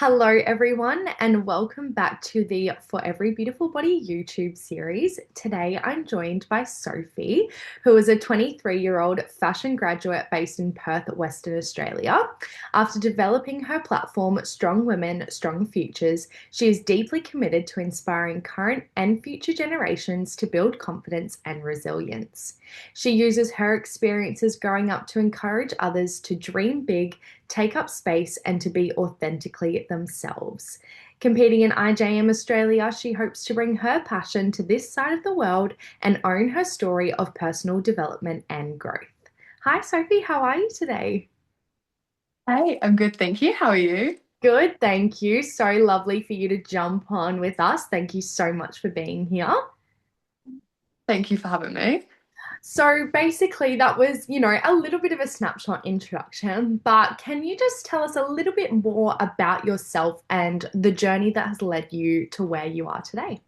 Hello, everyone, and welcome back to the For Every Beautiful Body YouTube series. Today, I'm joined by Sophie, who is a 23-year-old fashion graduate based in Perth, Western Australia. After developing her platform, Strong Women, Strong Futures, she is deeply committed to inspiring current and future generations to build confidence and resilience. She uses her experiences growing up to encourage others to dream big, take up space, and to be authentically themselves. Competing in IJM Australia, she hopes to bring her passion to this side of the world and own her story of personal development and growth. Hi, Sophie, how are you today? Hey, I'm good, thank you. How are you? Good, thank you. So lovely for you to jump on with us. Thank you so much for being here. Thank you for having me. So basically, that was, a little bit of a snapshot introduction, but can you just tell us a little bit more about yourself and the journey that has led you to where you are today?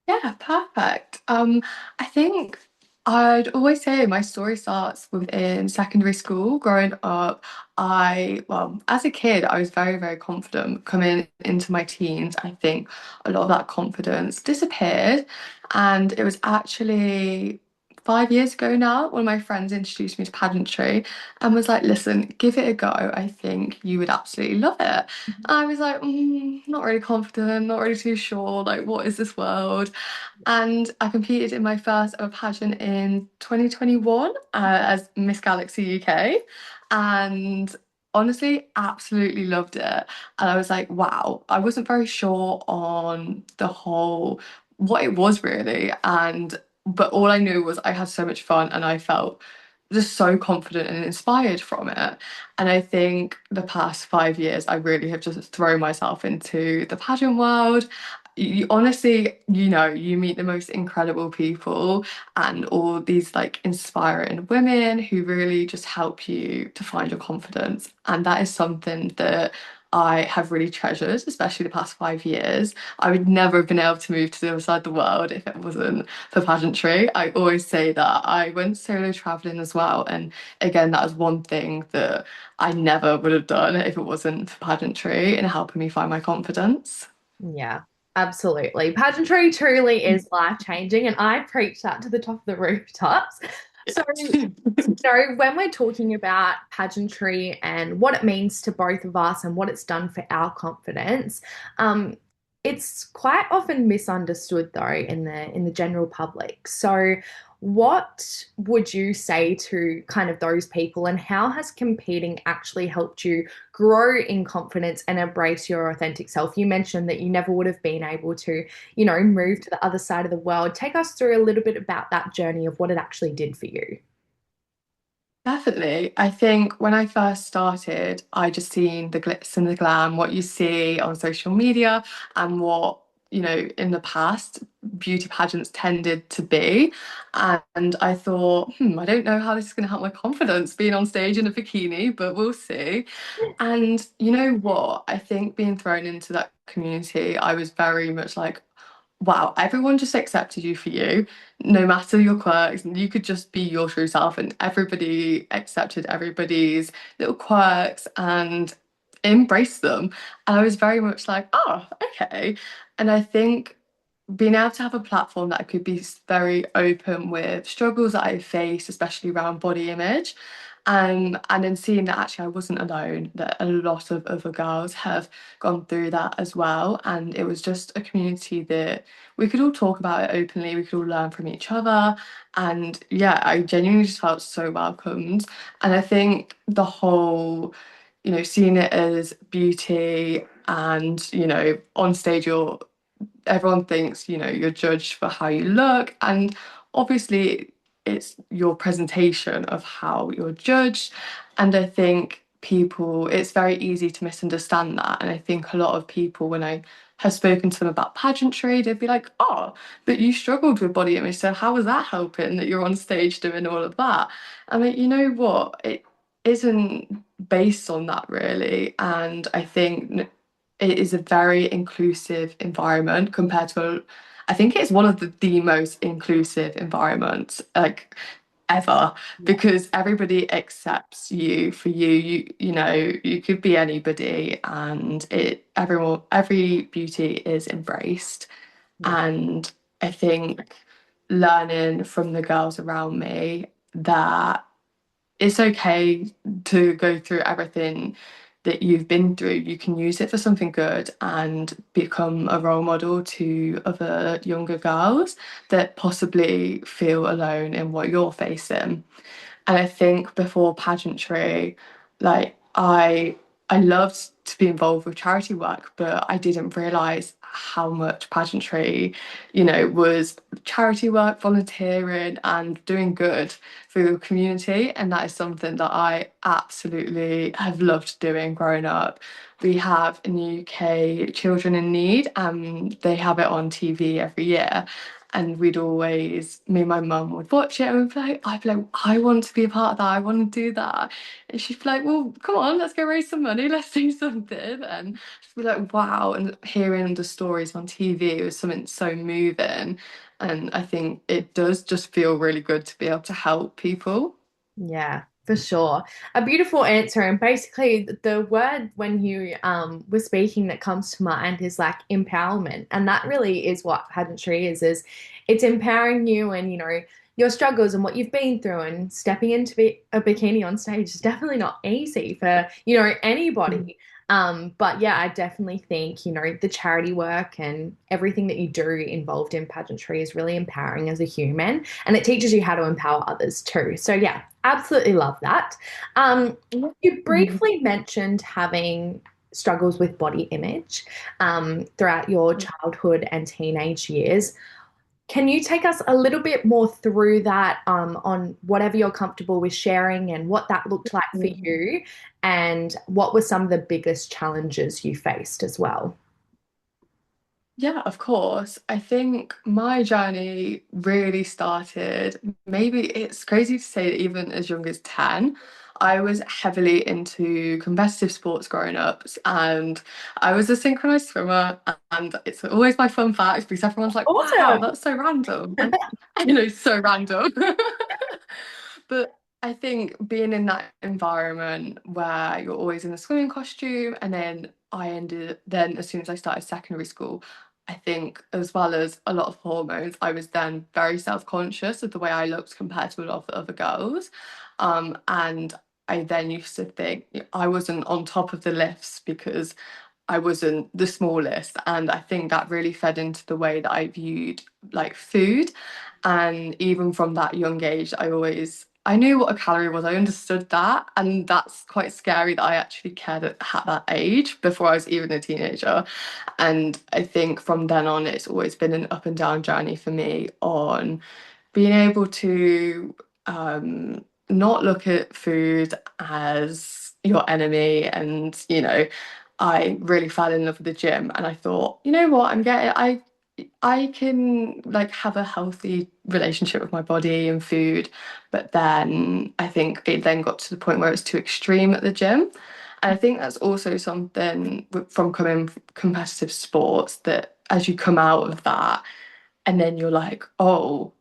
Yeah, perfect. I think I'd always say my story starts within secondary school. Growing up, as a kid, I was very, very confident. Coming into my teens, I think a lot of that confidence disappeared. And it was actually 5 years ago now, one of my friends introduced me to pageantry and was like, listen, give it a go. I think you would absolutely love it. I was like, not really confident, not really too sure. Like, what is this world? And I competed in my first ever pageant in 2021 as Miss Galaxy UK. And honestly, absolutely loved it. And I was like, wow, I wasn't very sure on the whole, what it was really. But all I knew was I had so much fun and I felt just so confident and inspired from it. And I think the past 5 years, I really have just thrown myself into the pageant world. You honestly, you meet the most incredible people and all these like inspiring women who really just help you to find your confidence. And that is something that I have really treasured, especially the past 5 years. I would never have been able to move to the other side of the world if it wasn't for pageantry. I always say that I went solo traveling as well. And again, that was one thing that I never would have done if it wasn't for pageantry and helping me find my confidence. Yeah, absolutely. Pageantry truly is life changing, and I preach that to the top of the rooftops. So, when we're talking about pageantry and what it means to both of us and what it's done for our confidence, um, it's quite often misunderstood though in the general public. So, what would you say to kind of those people, and how has competing actually helped you grow in confidence and embrace your authentic self? You mentioned that you never would have been able to, move to the other side of the world. Take us through a little bit about that journey of what it actually did for you. Definitely. I think when I first started, I just seen the glitz and the glam, what you see on social media and what, in the past beauty pageants tended to be. And I thought, I don't know how this is going to help my confidence being on stage in a bikini, but we'll see. And you know what? I think being thrown into that community, I was very much like, wow, everyone just accepted you for you, no matter your quirks, and you could just be your true self, and everybody accepted everybody's little quirks and embraced them. And I was very much like, oh, okay. And I think being able to have a platform that I could be very open with struggles that I face, especially around body image, and then seeing that actually I wasn't alone, that a lot of other girls have gone through that as well. And it was just a community that we could all talk about it openly, we could all learn from each other. And yeah, I genuinely just felt so welcomed. And I think the whole, seeing it as beauty and, on stage you're everyone thinks, you're judged for how you look. And obviously, it's your presentation of how you're judged. And I think it's very easy to misunderstand that. And I think a lot of people, when I have spoken to them about pageantry, they'd be like, oh, but you struggled with body image. So how was that helping that you're on stage doing all of that? I'm like, you know what? It isn't based on that really. And I think it is a very inclusive environment compared to I think it's one of the most inclusive environments. Like ever, Yeah. because everybody accepts you for you. You know, you could be anybody, and every beauty is embraced. Yeah. And I think learning from the girls around me that it's okay to go through everything that you've been through. You can use it for something good and become a role model to other younger girls that possibly feel alone in what you're facing. And I think before pageantry, like I loved to be involved with charity work, but I didn't realise how much pageantry, was charity work, volunteering, and doing good for the community. And that is something that I absolutely have loved doing growing up. We have in the UK Children in Need, and they have it on TV every year. And me and my mum would watch it and I'd be like, I want to be a part of that. I want to do that. And she'd be like, well, come on, let's go raise some money. Let's do something. And she'd be like, wow. And hearing the stories on TV was something so moving. And I think it does just feel really good to be able to help people. Yeah, for sure. A beautiful answer. And basically, the word when you were speaking that comes to mind is like empowerment. And that really is what pageantry is it's empowering you and, your struggles and what you've been through and stepping into a bikini on stage is definitely not easy for, Mm. anybody. But yeah, I definitely think, the charity work and everything that you do involved in pageantry is really empowering as a human and it teaches you how to empower others too. So yeah, absolutely love that. Um, you briefly mentioned having struggles with body image throughout your childhood and teenage years. Can you take us a little bit more through that on whatever you're comfortable with sharing and what that looked like for Mm. you and what were some of the biggest challenges you faced as well? Yeah, of course. I think my journey really started, maybe it's crazy to say that even as young as 10, I was heavily into competitive sports growing up, and I was a synchronized swimmer, and it's always my fun fact because everyone's like, wow, Awesome. that's so random. And so random. But I think being in that environment where you're always in a swimming costume, and then as soon as I started secondary school, I think, as well as a lot of hormones, I was then very self-conscious of the way I looked compared to a lot of the other girls. And I then used to think I wasn't on top of the lifts because I wasn't the smallest. And I think that really fed into the way that I viewed like food. And even from that young age, I knew what a calorie was. I understood that. And that's quite scary that I actually cared at that age before I was even a teenager. And I think from then on, it's always been an up and down journey for me on being able to not look at food as your enemy. And, I really fell in love with the gym and I thought, you know what, I can like have a healthy relationship with my body and food, but then I think it then got to the point where it's too extreme at the gym. And I think that's also something from coming from competitive sports that as you come out of that and then you're like, oh,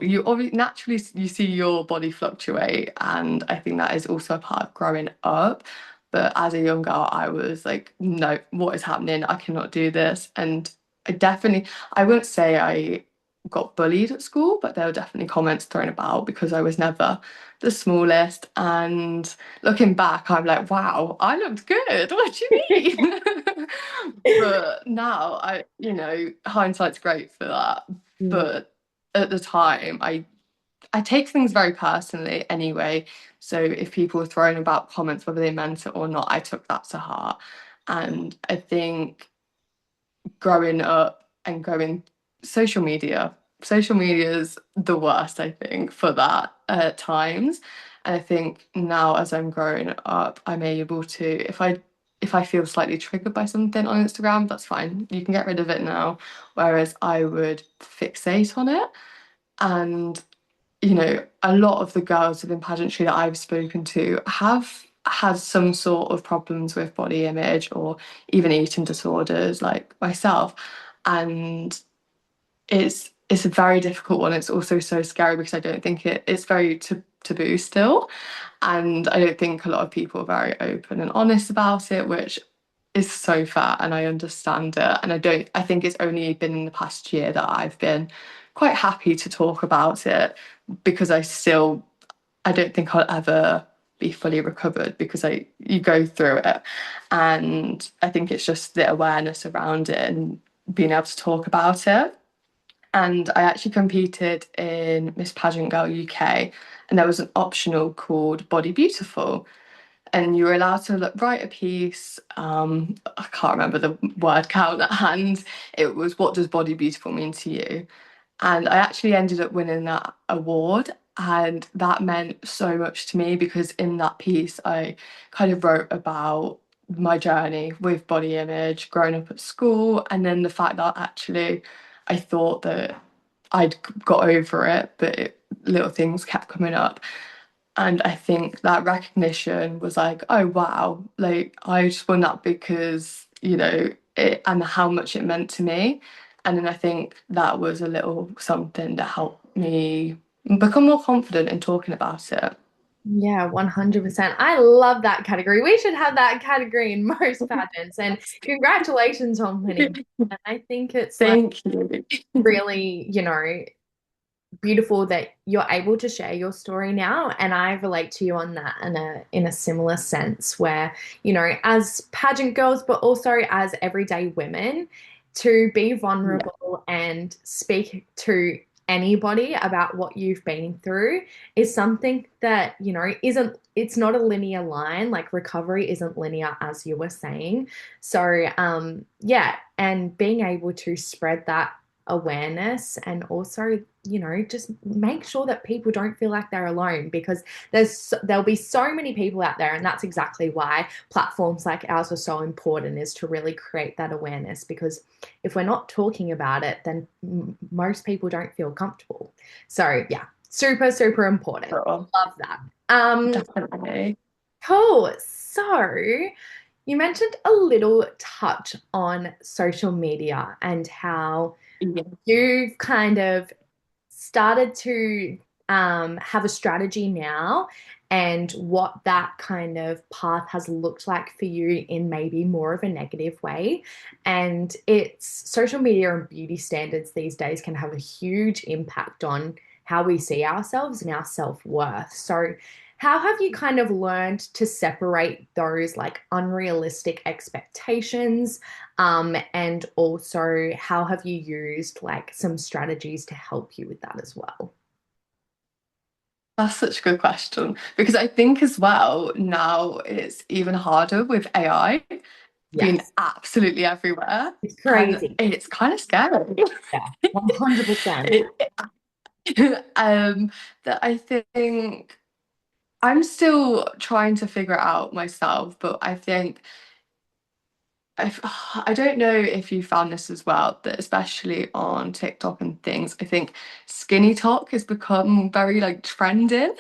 you obviously naturally you see your body fluctuate, and I think that is also a part of growing up. But as a young girl, I was like, no, what is happening? I cannot do this. And I wouldn't say I got bullied at school, but there were definitely comments thrown about because I was never the smallest. And looking back, I'm like, wow, I looked good. What do you mean? But now hindsight's great for that. Mm. But at the time, I take things very personally anyway. So if people were throwing about comments, whether they meant it or not, I took that to heart. And I think growing up and going social media is the worst, I think, for that at times. And I think now as I'm growing up, I'm able to, if I feel slightly triggered by something on Instagram, that's fine. You can get rid of it now. Whereas I would fixate on it. And a lot of the girls within pageantry that I've spoken to have had some sort of problems with body image or even eating disorders like myself. And it's a very difficult one. It's also so scary because I don't think it's very taboo still. And I don't think a lot of people are very open and honest about it, which is so fair, and I understand it. And I think it's only been in the past year that I've been quite happy to talk about it because I don't think I'll ever be fully recovered because you go through it. And I think it's just the awareness around it and being able to talk about it. And I actually competed in Miss Pageant Girl UK, and there was an optional called Body Beautiful. And you were allowed to write a piece. I can't remember the word count at hand. It was, what does body beautiful mean to you? And I actually ended up winning that award. And that meant so much to me because in that piece, I kind of wrote about my journey with body image, growing up at school, and then the fact that actually I thought that I'd got over it, but little things kept coming up. And I think that recognition was like, oh wow, like I just won that because, it and how much it meant to me. And then I think that was a little something that helped me become more confident in talking about it. Yeah, 100%. I love that category. We should have that category in most pageants. And congratulations on winning. And I think it's like Thank you. really, beautiful that you're able to share your story now. And I relate to you on that in a similar sense where, as pageant girls, but also as everyday women, to be Yeah, vulnerable and speak to anybody about what you've been through is something that, isn't it's not a linear line. Like recovery isn't linear, as you were saying. So yeah, and being able to spread that awareness and also just make sure that people don't feel like they're alone because there'll be so many people out there, and that's exactly why platforms like ours are so important, is to really create that awareness, because if we're not talking about it, then most people don't feel comfortable. So yeah, super super important. sure. Love that. um Definitely. Cool. So you mentioned a little touch on social media and how Yeah. you've kind of started to have a strategy now, and what that kind of path has looked like for you in maybe more of a negative way. And it's social media and beauty standards these days can have a huge impact on how we see ourselves and our self-worth. So how have you kind of learned to separate those like unrealistic expectations, and also, how have you used like some strategies to help you with that as well? That's such a good question because I think as well now it's even harder with AI being Yes, absolutely everywhere, it's and crazy. it's kind of scary. Yeah, 100%. It, that I think I'm still trying to figure it out myself, but I think I've, I don't know if you found this as well, that especially on TikTok and things, I think skinny talk has become very like trending.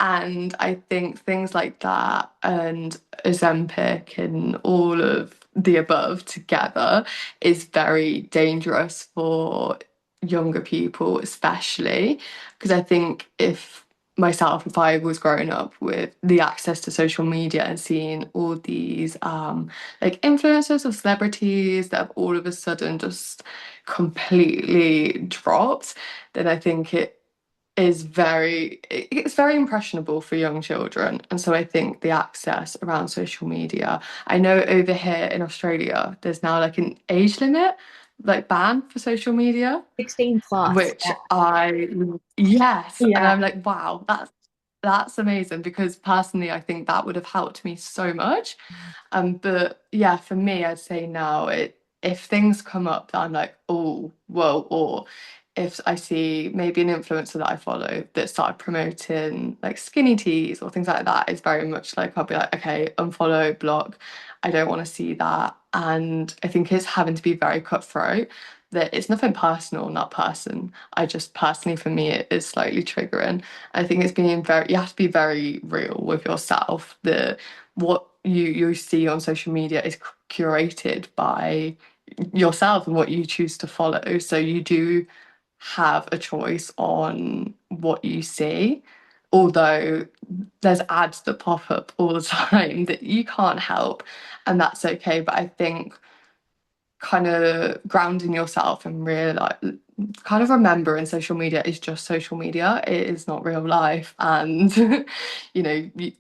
And I think things like that and Ozempic and all of the above together is very dangerous for younger people, especially because I think if I was growing up with the access to social media and seeing all these like influencers or celebrities that have all of a sudden just completely dropped, then I think it's very impressionable for young children. And so I think the access around social media, I know over here in Australia, there's now like an age limit, like ban for social media, 16 plus. which yes, and Yeah. I'm like, wow, that's amazing because personally I think that would have helped me so much. But yeah, for me, I'd say now if things come up that I'm like, oh, whoa, or if I see maybe an influencer that I follow that started promoting like skinny teas or things like that, it's very much like I'll be like, okay, unfollow, block. I don't want to see that. And I think it's having to be very cutthroat, that it's nothing personal on that person. I just personally, for me, it is slightly triggering. I think it's being you have to be very real with yourself. What you see on social media is curated by yourself and what you choose to follow. So you do have a choice on what you see, although there's ads that pop up all the time that you can't help, and that's okay. But I think kind of grounding yourself and realize, kind of remembering social media is just social media. It is not real life, and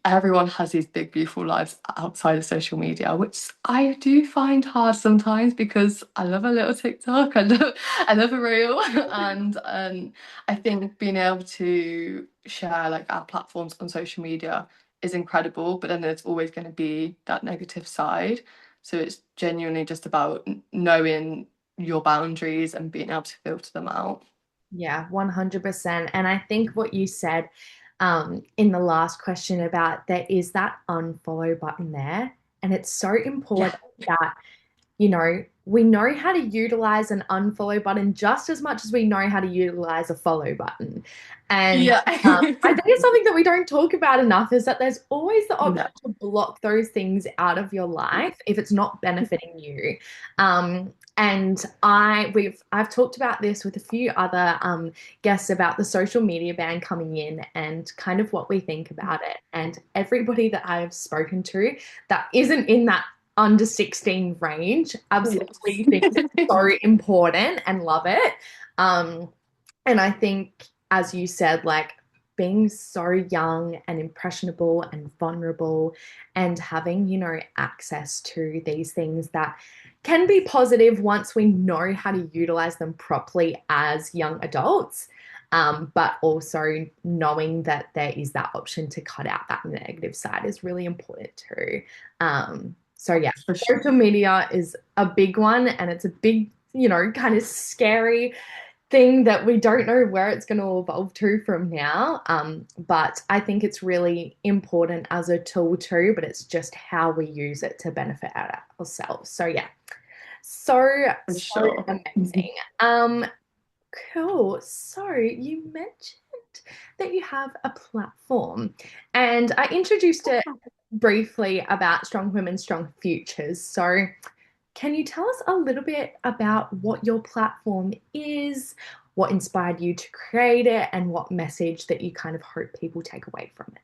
everyone has these big beautiful lives outside of social media, which I do find hard sometimes because I love a little TikTok. I love a reel, and I think being able to share like our platforms on social media is incredible, but then there's always going to be that negative side. So it's genuinely just about knowing your boundaries and being able to filter them out. Yeah, 100%. And I think what you said in the last question about there is that unfollow button there. And it's so Yeah. important that we know how to utilize an unfollow button just as much as we know how to utilize a follow button. And Yeah. I think it's something that we don't talk about enough is that there's always the No. option to block those things out of your life if it's not benefiting you. And I've talked about this with a few other guests about the social media ban coming in and kind of what we think about it. And everybody that I've spoken to that isn't in that under 16 range Yes. absolutely thinks it's so important and love it. Um, and I think, as you said, like being so young and impressionable and vulnerable and having, access to these things that can be positive once we know how to utilize them properly as young adults. But also knowing that there is that option to cut out that negative side is really important too. So yeah, For sure. social media is a big one and it's a big, kind of scary thing that we don't know where it's going to evolve to from now. But I think it's really important as a tool too, but it's just how we use it to benefit ourselves. So yeah, so, For so sure. amazing. Um, cool. So you mentioned that you have a platform, and I introduced it briefly about Strong Women, Strong Futures. So can you tell us a little bit about what your platform is, what inspired you to create it, and what message that you kind of hope people take away from it?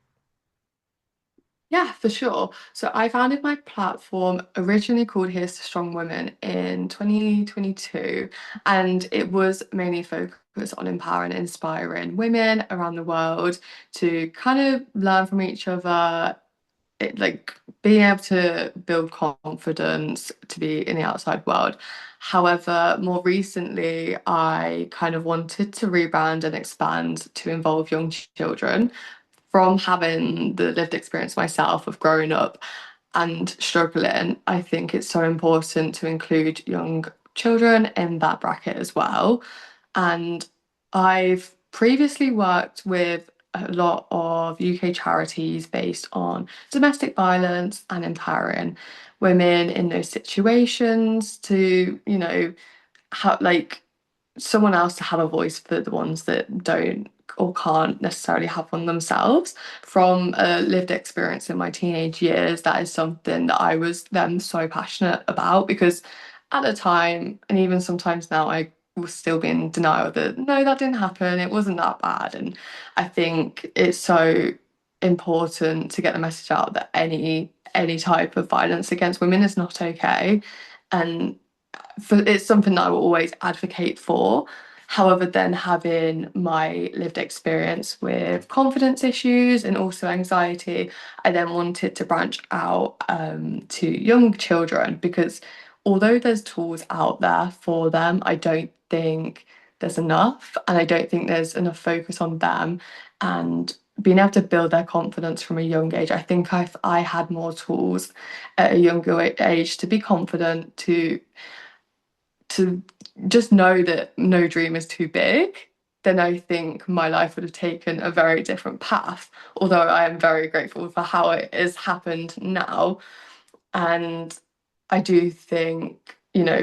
Yeah, for sure. So I founded my platform originally called Here's to Strong Women in 2022, and it was mainly focused on empowering and inspiring women around the world to kind of learn from each other, like being able to build confidence to be in the outside world. However, more recently, I kind of wanted to rebrand and expand to involve young children from having the lived experience myself of growing up and struggling. I think it's so important to include young children in that bracket as well. And I've previously worked with a lot of UK charities based on domestic violence and empowering women in those situations to, have like someone else to have a voice for the ones that don't or can't necessarily have one themselves. From a lived experience in my teenage years, that is something that I was then so passionate about because at the time, and even sometimes now, I will still be in denial that no, that didn't happen, it wasn't that bad. And I think it's so important to get the message out that any type of violence against women is not okay. And it's something that I will always advocate for. However, then having my lived experience with confidence issues and also anxiety, I then wanted to branch out to young children because although there's tools out there for them, I don't think there's enough, and I don't think there's enough focus on them and being able to build their confidence from a young age. I think if I had more tools at a younger age to be confident, to just know that no dream is too big, then I think my life would have taken a very different path. Although I am very grateful for how it has happened now. And I do think,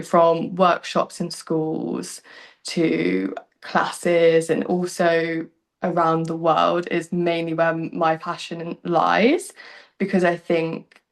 from workshops in schools to classes and also around the world is mainly where my passion lies, because I think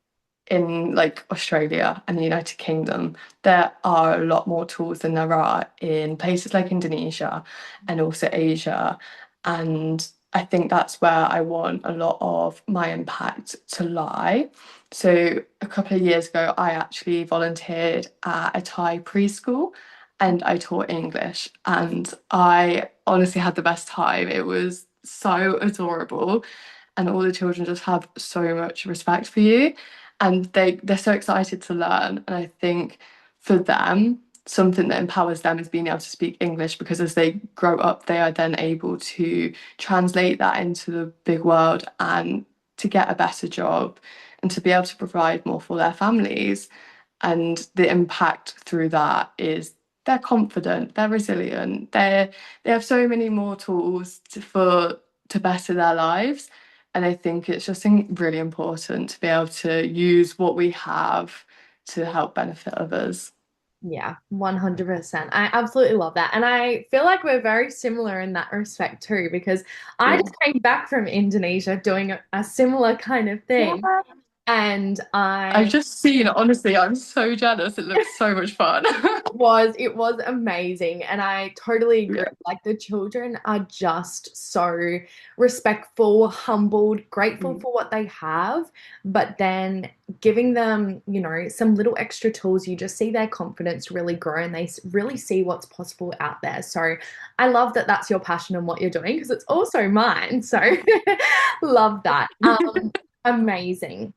in like Australia and the United Kingdom, there are a lot more tools than there are in places like Indonesia and also Asia. And I think that's where I want a lot of my impact to lie. So a couple of years ago, I actually volunteered at a Thai preschool and I taught English. And I honestly had the best time. It was so adorable and all the children just have so much respect for you and they're so excited to learn. And I think for them something that empowers them is being able to speak English, because as they grow up they are then able to translate that into the big world and to get a better job and to be able to provide more for their families. And the impact through that is they're confident, they're resilient, they have so many more tools to better their lives. And I think it's just really important to be able to use what we have to help benefit others. Yeah, 100%. I absolutely love that. And I feel like we're very similar in that respect too, because I Yeah. just came back from Indonesia doing a similar kind of thing. And I've I just seen, honestly, I'm so jealous. It looks so much fun. it was amazing, and I totally agree. Yeah. Like the children are just so respectful, humbled, grateful Mm. for what they have, but then giving them, some little extra tools, you just see their confidence really grow and they really see what's possible out there. So I love that that's your passion and what you're doing, because it's also mine. So love that. Amazing.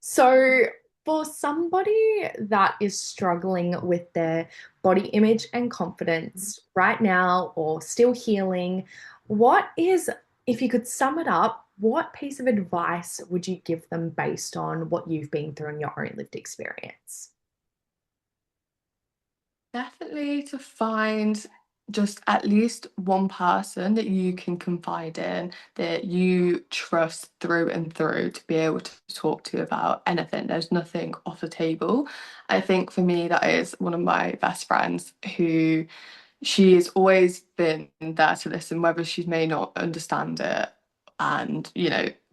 So, for somebody that is struggling with their body image and confidence right now or still healing, what is, if you could sum it up, what piece of advice would you give them based on what you've been through in your own lived experience? Definitely to find just at least one person that you can confide in, that you trust through and through to be able to talk to about anything. There's nothing off the table. I think for me, that is one of my best friends who she's always been there to listen, whether she may not understand it. And,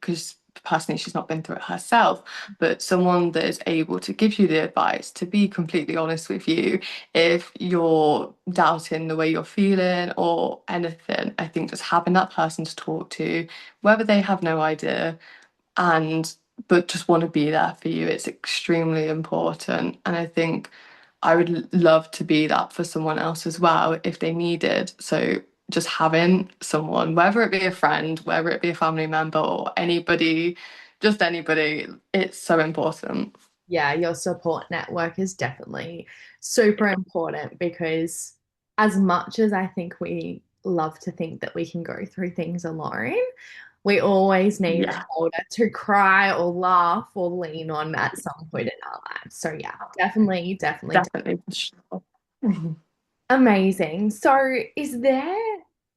because personally she's not been through it herself, but someone that is able to give you the advice, to be completely honest with you, if you're doubting the way you're feeling or anything. I think just having that person to talk to, whether they have no idea and but just want to be there for you, it's extremely important. And I think I would love to be that for someone else as well if they needed. So just having someone, whether it be a friend, whether it be a family member or anybody, just anybody, it's so important. Yeah, your support network is definitely super important, because as much as I think we love to think that we can go through things alone, we always need a Yeah, shoulder to cry or laugh or lean on at some point in our lives. So yeah, definitely, definitely. definitely for sure. Mhm. Amazing. So, is there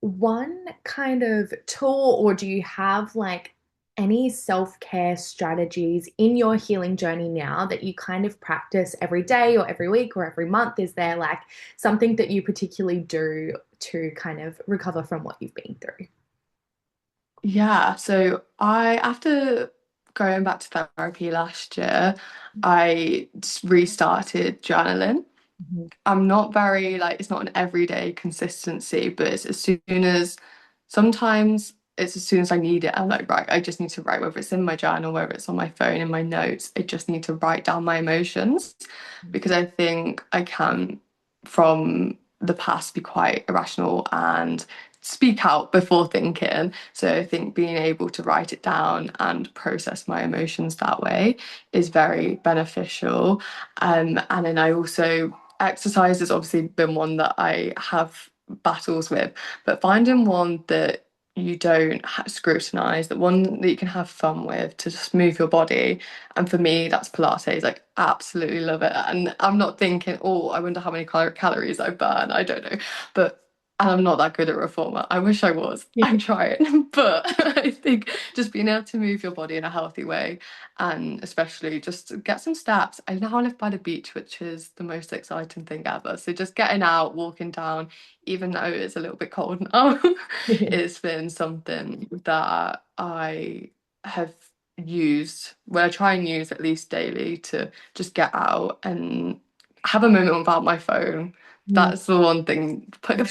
one kind of tool, or do you have like any self-care strategies in your healing journey now that you kind of practice every day or every week or every month? Is there like something that you particularly do to kind of recover from what you've been through? Yeah, so after going back to therapy last year, I restarted journaling. Mhm. I'm not very like it's not an everyday consistency, but it's as soon as sometimes it's as soon as I need it. I'm like, right, I just need to write, whether it's in my journal, whether it's on my phone, in my notes. I just need to write down my emotions, because I think I can, from the past, be quite irrational and speak out before thinking. So I think being able to write it down and process my emotions that way is very beneficial. And then I also exercise has obviously been one that I have battles with, but finding one that you don't scrutinize, that one that you can have fun with, to just move your body. And for me, that's Pilates. Like, absolutely love it. And I'm not thinking, oh, I wonder how many calories I burn. I don't know. But and I'm not that good at reformer. I wish I was. I'm trying. But I think just being able to move your body in a healthy way, and especially just get some steps. I now live by the beach, which is the most exciting thing ever. So just getting out, walking down, even though it's a little bit cold now, it's been something that I have I try and use at least daily to just get out and have a moment without my phone. Mm. That's the one thing. Put your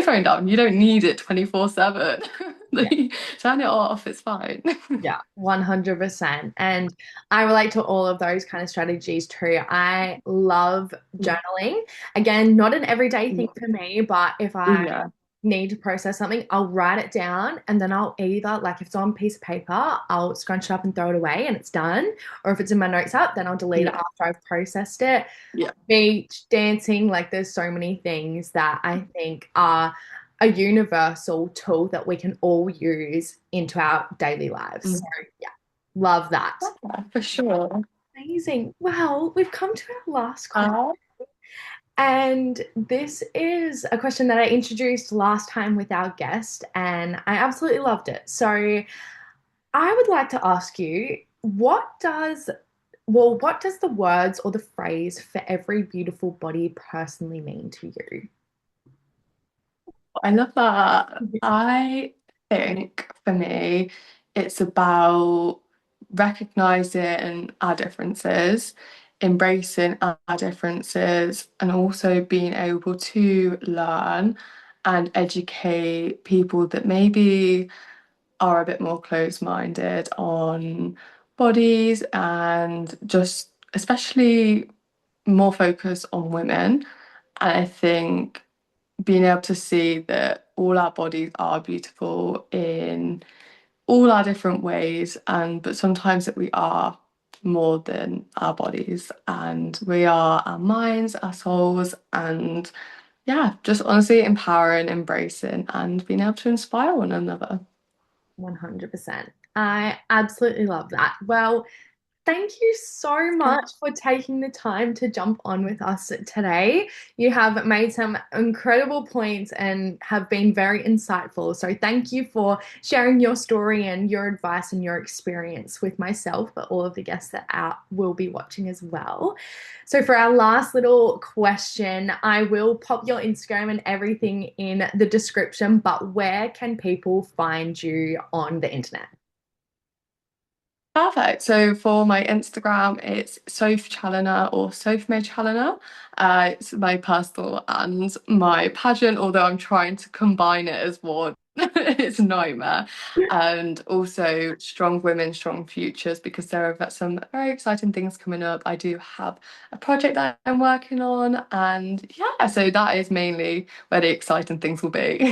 phone down. You don't need it 24/7. Yeah. Turn it off, it's fine. Yeah, 100%. And I relate to all of those kind of strategies too. I love journaling. Again, not an everyday thing for me, but if I Yeah, need to process something, I'll write it down and then I'll either, like, if it's on a piece of paper, I'll scrunch it up and throw it away and it's done. Or if it's in my notes app, then I'll delete it yeah, after I've processed it. yeah. Beach, dancing, like there's so many things that I think are a universal tool that we can all use into our daily lives. So Mm. yeah, love that. Yeah, for sure. Amazing. Well, we've come to our last question. Uh, And this is a question that I introduced last time with our guest, and I absolutely loved it. So I would like to ask you, what does the words or the phrase "for every beautiful body" personally mean to you? I love that. I think for me, it's about recognizing our differences, embracing our differences, and also being able to learn and educate people that maybe are a bit more closed-minded on bodies and just especially more focus on women. And I think being able to see that all our bodies are beautiful in all our different ways, and but sometimes that we are more than our bodies, and we are our minds, our souls, and yeah, just honestly empowering, embracing, and being able to inspire one another. 100%. I absolutely love that. Well, thank you so much for taking the time to jump on with us today. You have made some incredible points and have been very insightful. So, thank you for sharing your story and your advice and your experience with myself, but all of the guests that will be watching as well. So, for our last little question, I will pop your Instagram and everything in the description, but where can people find you on the internet? Perfect. So for my Instagram, it's Sophie Chaloner or Sophie Chaloner. It's my personal and my pageant, although I'm trying to combine it as one. It's a nightmare. And also Strong Women, Strong Futures, because there are some very exciting things coming up. I do have a project that I'm working on, and yeah, so that is mainly where the exciting things will be.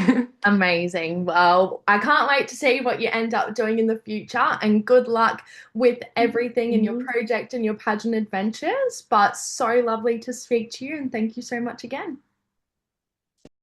Amazing. Well, I can't wait to see what you end up doing in the future, and good luck with everything in your project and your pageant adventures. But so lovely to speak to you, and thank you so much again.